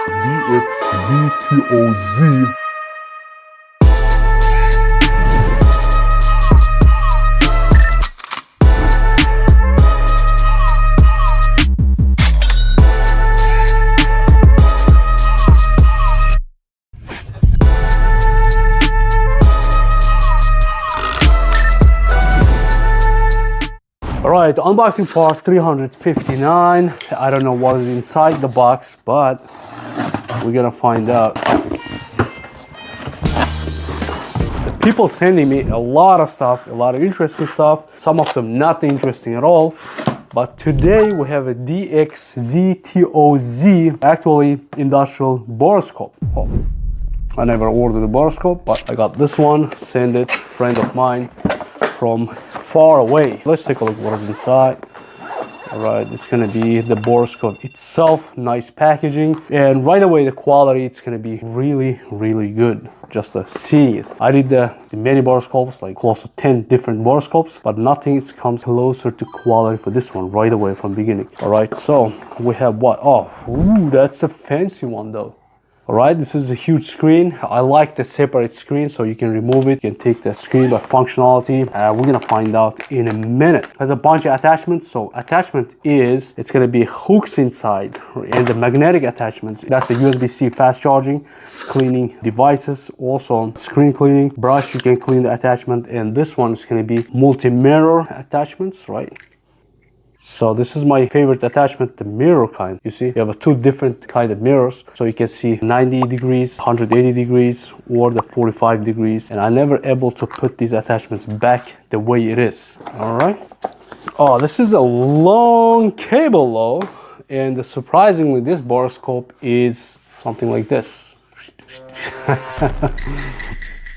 DXZTOZ. Alright, unboxing part 359. I don't know what is inside the box, but we're gonna find out. People sending me a lot of stuff, a lot of interesting stuff. Some of them not interesting at all. But today we have a DXZTOZ, actually industrial borescope. Oh, I never ordered a borescope, but I got this one, send it, friend of mine from far away. Let's take a look what is inside. All right, it's gonna be the borescope itself, nice packaging, and right away the quality, it's gonna be really good just to see it. I did the many borescopes, like close to 10 different borescopes, but nothing comes closer to quality for this one right away from beginning. All right, so we have what? Oh, ooh, that's a fancy one though. All right, this is a huge screen. I like the separate screen so you can remove it. You can take the screen by functionality. We're gonna find out in a minute. It has a bunch of attachments. So attachment is, it's gonna be hooks inside and the magnetic attachments. That's the USB-C fast charging, cleaning devices, also screen cleaning, brush, you can clean the attachment. And this one is gonna be multi-mirror attachments, right? So this is my favorite attachment, the mirror kind. You see, you have two different kind of mirrors. So you can see 90 degrees, 180 degrees, or the 45 degrees. And I'm never able to put these attachments back the way it is. All right. Oh, this is a long cable though. And surprisingly, this borescope is something like this.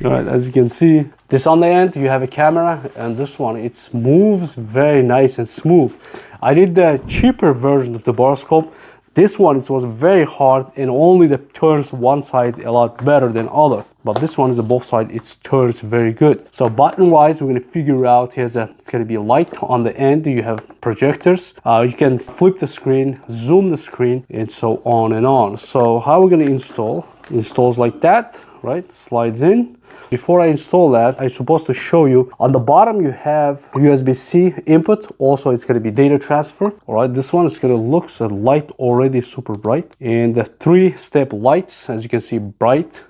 All right, as you can see, this on the end, you have a camera, and this one, it moves very nice and smooth. I did the cheaper version of the borescope. This one, it was very hard, and only the turns one side a lot better than other. But this one is both sides, it turns very good. So button-wise, we're gonna figure out, it's gonna be a light on the end. You have projectors. You can flip the screen, zoom the screen, and so on and on. So how we're gonna install? Installs like that, right? Slides in. Before I install that, I'm supposed to show you on the bottom you have USB-C input. Also, it's going to be data transfer. All right, this one is going to look so light already super bright, and the 3-step lights, as you can see, bright.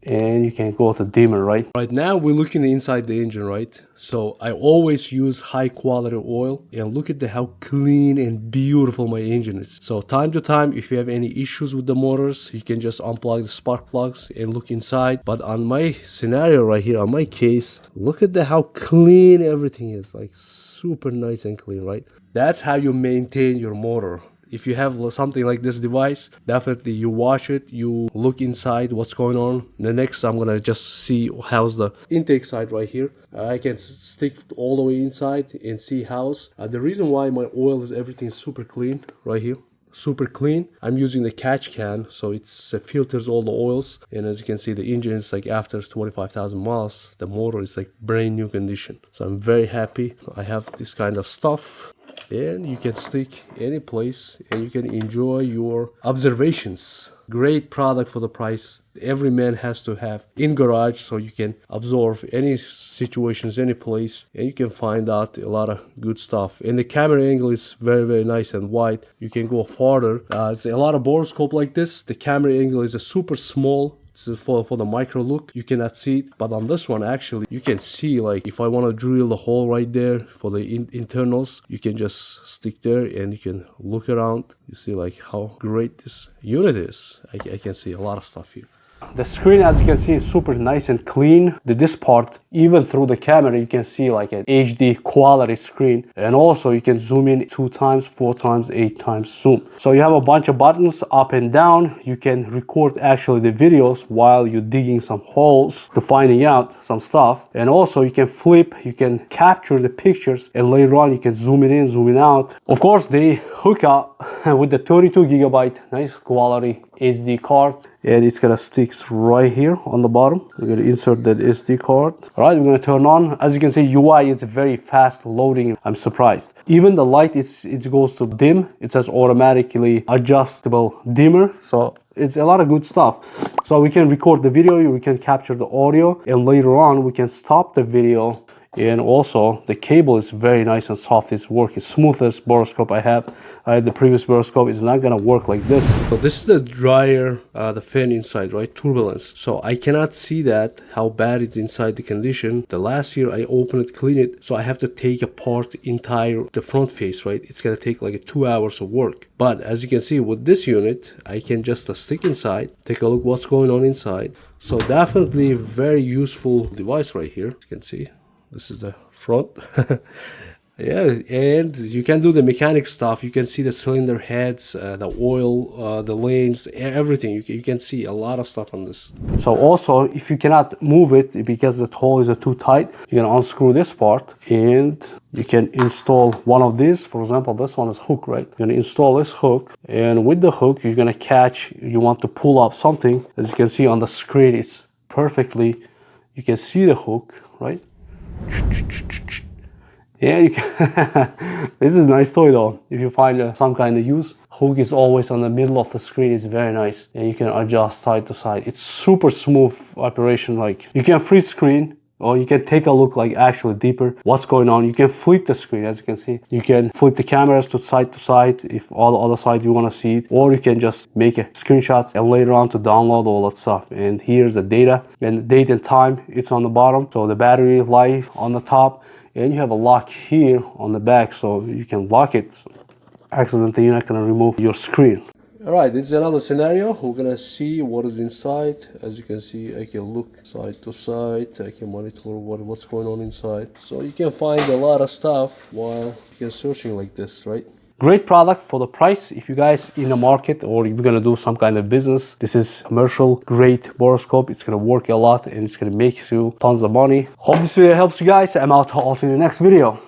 And you can go to dimmer, right? Right now we're looking inside the engine, right? So I always use high quality oil, and look at how clean and beautiful my engine is. So time to time, if you have any issues with the motors, you can just unplug the spark plugs and look inside. But on my scenario right here, on my case, look at how clean everything is, like super nice and clean, right? That's how you maintain your motor. If you have something like this device, definitely you wash it, you look inside what's going on. The next, I'm gonna just see how's the intake side right here. I can stick all the way inside and see how's. The reason why my oil is everything super clean right here. Super clean. I'm using the catch can, so it filters all the oils. And as you can see, the engine is like after 25,000 miles, the motor is like brand new condition. So I'm very happy I have this kind of stuff. And you can stick any place and you can enjoy your observations. Great product for the price. Every man has to have in garage, so you can absorb any situations, any place, and you can find out a lot of good stuff. And the camera angle is very nice and wide. You can go farther. It's a lot of borescope like this. The camera angle is a super small. This is for the micro look. You cannot see it, but on this one actually you can see, like if I want to drill the hole right there for the internals, you can just stick there and you can look around. You see like how great this unit is. I can see a lot of stuff here. The screen, as you can see, is super nice and clean. This part, even through the camera, you can see like an HD quality screen. And also you can zoom in 2 times, 4 times, 8 times zoom. So you have a bunch of buttons up and down. You can record actually the videos while you're digging some holes to finding out some stuff. And also you can flip, you can capture the pictures, and later on you can zoom it in, zoom it out. Of course, they hook up with the 32 gigabyte nice quality SD card, and it's gonna stick right here on the bottom. We're gonna insert that SD card. All right, we're gonna turn on. As you can see, UI is very fast loading. I'm surprised. Even the light it goes to dim. It says automatically adjustable dimmer. So it's a lot of good stuff. So we can record the video, we can capture the audio, and later on we can stop the video. And also the cable is very nice and soft. It's working smoothest borescope I have. The previous borescope is not gonna work like this. So this is the dryer, the fan inside, right? Turbulence. So I cannot see that how bad it's inside the condition. The last year I opened it, clean it, so I have to take apart the front face, right? It's gonna take like 2 hours of work. But as you can see with this unit, I can just stick inside, take a look what's going on inside. So definitely very useful device right here. You can see. This is the front. Yeah, and you can do the mechanic stuff. You can see the cylinder heads, the oil, the lanes, everything. You can see a lot of stuff on this. So also, if you cannot move it because the hole is too tight, you can unscrew this part and you can install one of these. For example, this one is hook, right? You're gonna install this hook, and with the hook, you're gonna catch, you want to pull up something. As you can see on the screen, it's perfectly, you can see the hook, right? Yeah, you can. This is a nice toy though. If you find some kind of use, hook is always on the middle of the screen. It's very nice, and you can adjust side to side. It's super smooth operation. Like you can freeze screen, or you can take a look like actually deeper what's going on. You can flip the screen, as you can see. You can flip the cameras to side if all the other side you want to see it, or you can just make a screenshots and later on to download all that stuff. And here's the data and the date and time. It's on the bottom. So the battery life on the top, and you have a lock here on the back, so you can lock it. So accidentally, you're not gonna remove your screen. All right, this is another scenario. We're gonna see what is inside. As you can see, I can look side to side. I can monitor what's going on inside. So you can find a lot of stuff while you're searching like this, right? Great product for the price. If you guys in the market or you're gonna do some kind of business, this is commercial great borescope. It's gonna work a lot and it's gonna make you tons of money. Hope this video helps you guys. I'm out. I'll see you in the next video.